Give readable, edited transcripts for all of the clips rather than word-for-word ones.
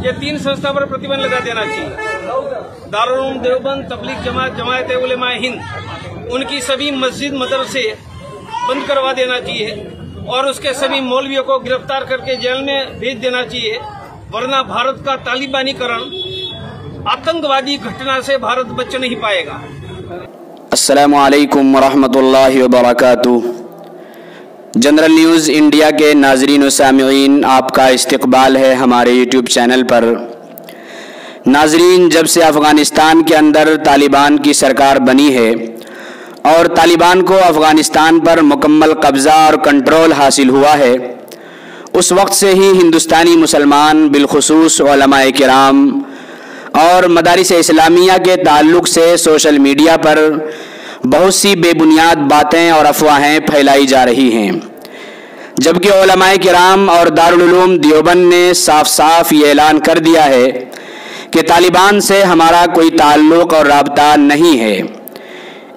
ये 3 संस्था पर प्रतिबंध लगा देना चाहिए। दारुल उलूम देवबंद, तबलीग जमात, जमायत उलेमा हिंद, उनकी सभी मस्जिद मदरसे बंद करवा देना चाहिए और उसके सभी मौलवियों को गिरफ्तार करके जेल में भेज देना चाहिए, वरना भारत का तालिबानीकरण आतंकवादी घटना से भारत बच नहीं पाएगा। अस्सलामु अलैकुम वरहमतुल्लाहि वबरकातुहू। जनरल न्यूज़ इंडिया के नाज़रीन व सामिईन, आपका इस्तकबाल है हमारे यूट्यूब चैनल पर। नाज़रीन, जब से अफ़गानिस्तान के अंदर तालिबान की सरकार बनी है और तालिबान को अफ़गानिस्तान पर मुकम्मल कब्ज़ा और कंट्रोल हासिल हुआ है, उस वक्त से ही हिंदुस्तानी मुसलमान बिलखुसूस उलमाए किराम और मदारिस इस्लामिया के ताल्लुक़ से सोशल मीडिया पर बहुत सी बेबुनियाद बातें और अफवाहें फैलाई जा रही हैं, जबकि उलमाए किराम और दारुल उलूम देवबंद ने साफ साफ ये ऐलान कर दिया है कि तालिबान से हमारा कोई ताल्लुक़ और राब्ता नहीं है।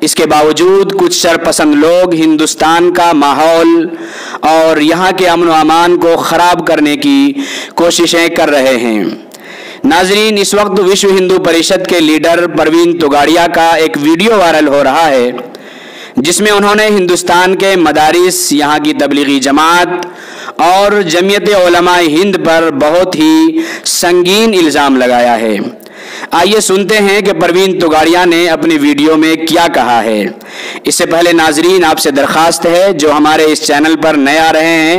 इसके बावजूद कुछ शरपसंद लोग हिंदुस्तान का माहौल और यहाँ के अमन व अमान को ख़राब करने की कोशिशें कर रहे हैं। नाजरीन, इस वक्त विश्व हिंदू परिषद के लीडर परवीन तोगाड़िया का एक वीडियो वायरल हो रहा है, जिसमें उन्होंने हिंदुस्तान के मदारिस, यहाँ की तबलीगी जमात और जमीयत उलमाए हिंद पर बहुत ही संगीन इल्ज़ाम लगाया है। आइए सुनते हैं कि परवीन तोगाड़िया ने अपने वीडियो में क्या कहा है। इससे पहले नाजरीन, आपसे दरख्वास्त है जो हमारे इस चैनल पर नए आ रहे हैं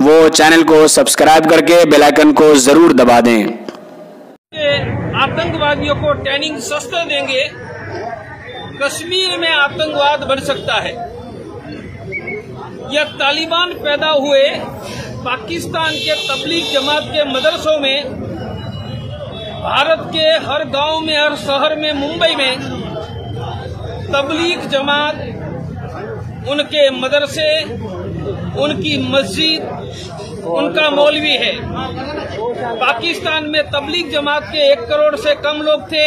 वो चैनल को सब्सक्राइब करके बेल आइकन को ज़रूर दबा दें। आतंकवादियों को ट्रेनिंग सस्ता देंगे, कश्मीर में आतंकवाद बढ़ सकता है। यह तालिबान पैदा हुए पाकिस्तान के तबलीग जमात के मदरसों में, भारत के हर गांव में, हर शहर में, मुंबई में तबलीग जमात, उनके मदरसे, उनकी मस्जिद, उनका मौलवी है। पाकिस्तान में तबलीग जमात के 1 करोड़ से कम लोग थे,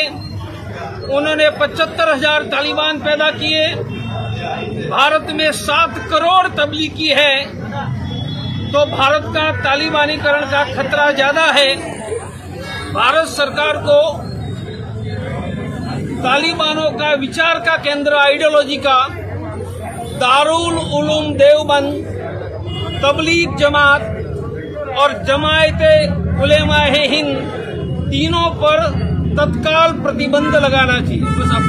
उन्होंने 75,000 तालिबान पैदा किए। भारत में 7 करोड़ तबलीगी है, तो भारत का तालिबानीकरण का खतरा ज्यादा है। भारत सरकार को तालिबानों का विचार का केंद्र, आइडियोलॉजी का दारुल उलूम देवबंद, तबलीग जमात और जमायत उलेमाए हिंद, तीनों पर तत्काल प्रतिबंध लगाना चाहिए। बस आप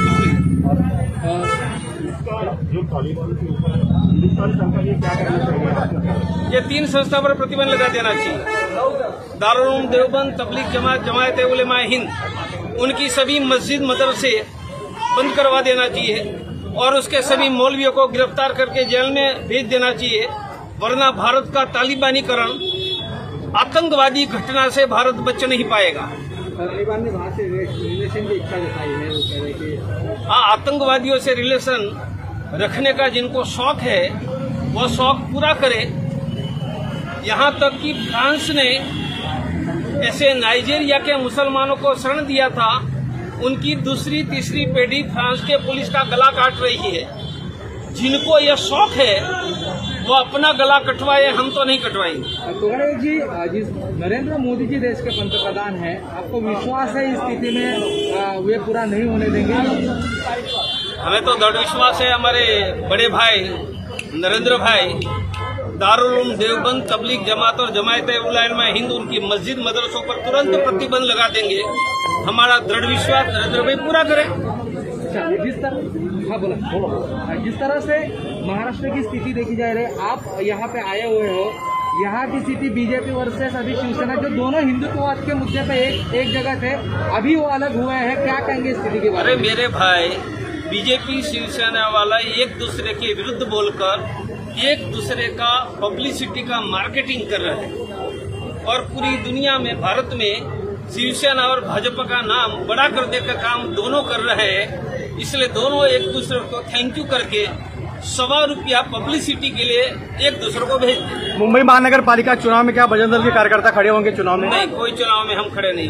ये 3 संस्था पर प्रतिबंध लगा देना चाहिए। दारुल उलूम देवबंद, तबलीग जमात, जमायत उलेमाए हिंद, उनकी सभी मस्जिद मदरसे बंद करवा देना चाहिए और उसके सभी मौलवियों को गिरफ्तार करके जेल में भेज देना चाहिए, वरना भारत का तालिबानीकरण आतंकवादी घटना से भारत बच नहीं पाएगा। तालिबान ने वहाँ से रिलेशन की इच्छा जताई है, वो कह रहे कि हाँ, आतंकवादियों से रिलेशन रखने का जिनको शौक है वो शौक पूरा करे। यहाँ तक कि फ्रांस ने ऐसे नाइजीरिया के मुसलमानों को शरण दिया था, उनकी दूसरी तीसरी पीढ़ी फ्रांस के पुलिस का गला काट रही है। जिनको यह शौक है वो अपना गला कटवाए, हम तो नहीं कटवाएंगे। तोगाड़िया जी, नरेंद्र मोदी जी देश के पंतप्रधान हैं, आपको विश्वास है इस स्थिति में वे पूरा नहीं होने देंगे? हमें तो दृढ़ विश्वास है। हमारे बड़े भाई नरेंद्र भाई दारुल उलूम देवबंद, तबलीग जमात और जमायत उलेमाए हिंद, उनकी मस्जिद मदरसों पर तुरंत प्रतिबंध लगा देंगे। हमारा दृढ़ विश्वास नरेंद्र भाई पूरा करें। जिस तरह से महाराष्ट्र की स्थिति देखी जा रही है, आप यहाँ पे आए हुए हो, यहाँ की स्थिति बीजेपी वर्सेस अभी शिवसेना, जो दोनों हिंदुत्ववाद के मुद्दे पे एक जगह थे, अभी वो अलग हुए हैं, क्या कहेंगे स्थिति के बारे में? अरे मेरे भाई, बीजेपी शिवसेना वाला एक दूसरे के विरुद्ध बोलकर एक दूसरे का पब्लिसिटी का मार्केटिंग कर रहे हैं और पूरी दुनिया में, भारत में शिवसेना और भाजपा का नाम बड़ा कर देकर काम दोनों कर रहे हैं। इसलिए दोनों एक दूसरे को थैंक यू करके ₹100 पब्लिसिटी के लिए एक दूसरे को भेज दें। मुंबई महानगर पालिका चुनाव में क्या बजरंग दल के कार्यकर्ता खड़े होंगे चुनाव में? नहीं, कोई चुनाव में हम खड़े नहीं।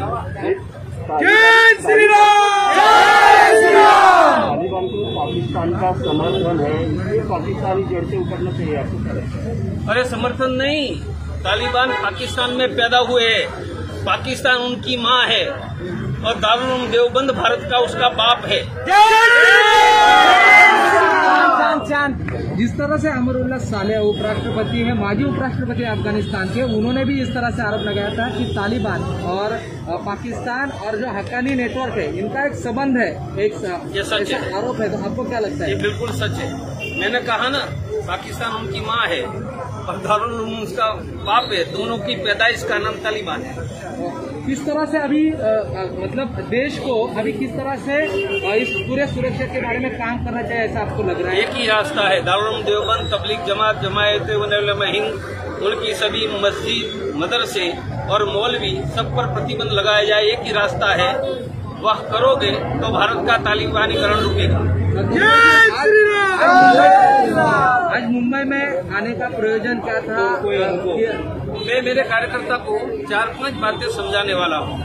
जय श्री राम! जय श्री राम! तालिबान को पाकिस्तान का समर्थन है, इसलिए पाकिस्तानी जड़ से उतरना चाहिए आपको? अरे समर्थन नहीं, तालिबान पाकिस्तान में पैदा हुए, पाकिस्तान उनकी माँ है और दारुल उलूम देवबंद भारत का उसका बाप है। जिस तरह से अमरुल्लाह सालेह उपराष्ट्रपति है, माजी उपराष्ट्रपति अफगानिस्तान के, उन्होंने भी इस तरह से आरोप लगाया था कि तालिबान और पाकिस्तान और जो हक्कानी नेटवर्क है इनका एक संबंध है, ये सच है, आरोप है। तो आपको क्या लगता है? ये बिल्कुल सच है। मैंने कहा ना, पाकिस्तान उनकी माँ है और दारुल उलूम उसका बाप है। दोनों की पैदाइश का नाम तालिबान है। किस तरह से अभी मतलब देश को अभी किस तरह से इस पूरे सुरक्षा के बारे में काम करना चाहिए, ऐसा आपको लग रहा है? एक ही रास्ता है, दारुल उलूम देवबंद, तबलीग जमात, जमायत उलमा हिंद, उनकी सभी मस्जिद, मदरसे और मौलवी सब पर प्रतिबंध लगाया जाए। एक ही रास्ता है, वह करोगे तो भारत का तालिबानीकरण रुकेगा। आज मुंबई में आने का प्रयोजन क्या था? मैं मेरे कार्यकर्ता को 4-5 बातें समझाने वाला हूँ।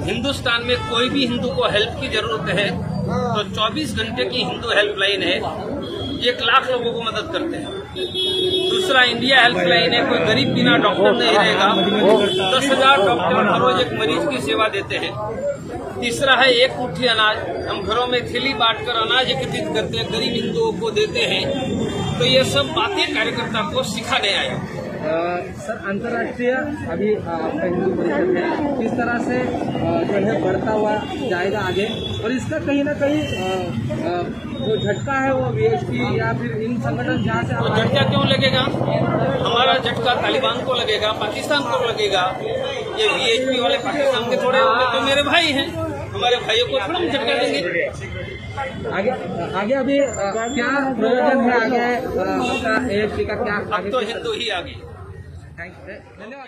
हिंदुस्तान में कोई भी हिंदू को हेल्प की जरूरत है तो 24 घंटे की हिंदू हेल्पलाइन है, 1 लाख लोगों को मदद करते हैं। दूसरा इंडिया हेल्पलाइन है, कोई गरीब बिना डॉक्टर नहीं रहेगा, 10,000 डॉक्टर हर रोज एक मरीज की सेवा देते हैं। तीसरा है एक मुट्ठी अनाज, हम घरों में थैली बांटकर अनाज एकत्रित करते हैं, गरीब हिंदुओं को देते हैं। तो ये सब बातें कार्यकर्ता को सिखाने आए। सर, अंतर्राष्ट्रीय अभी आपका हिंदू परिषद है, किस तरह से जो है बढ़ता हुआ जाएगा आगे, और इसका कहीं ना कहीं जो झटका है वो वीएचपी या फिर इन संगठन जहाँ से तो झटका क्यों लगेगा? हमारा झटका तालिबान को लगेगा, पाकिस्तान को लगेगा। ये वीएचपी वाले पाकिस्तान के थोड़े होंगे तो मेरे भाई हैं, हमारे भाइयों को थोड़ा हम झटका देंगे। आगे अभी क्या प्रयोजन है आगे आपका AFC का क्या? अब तो हिंदू ही आगे। धन्यवाद।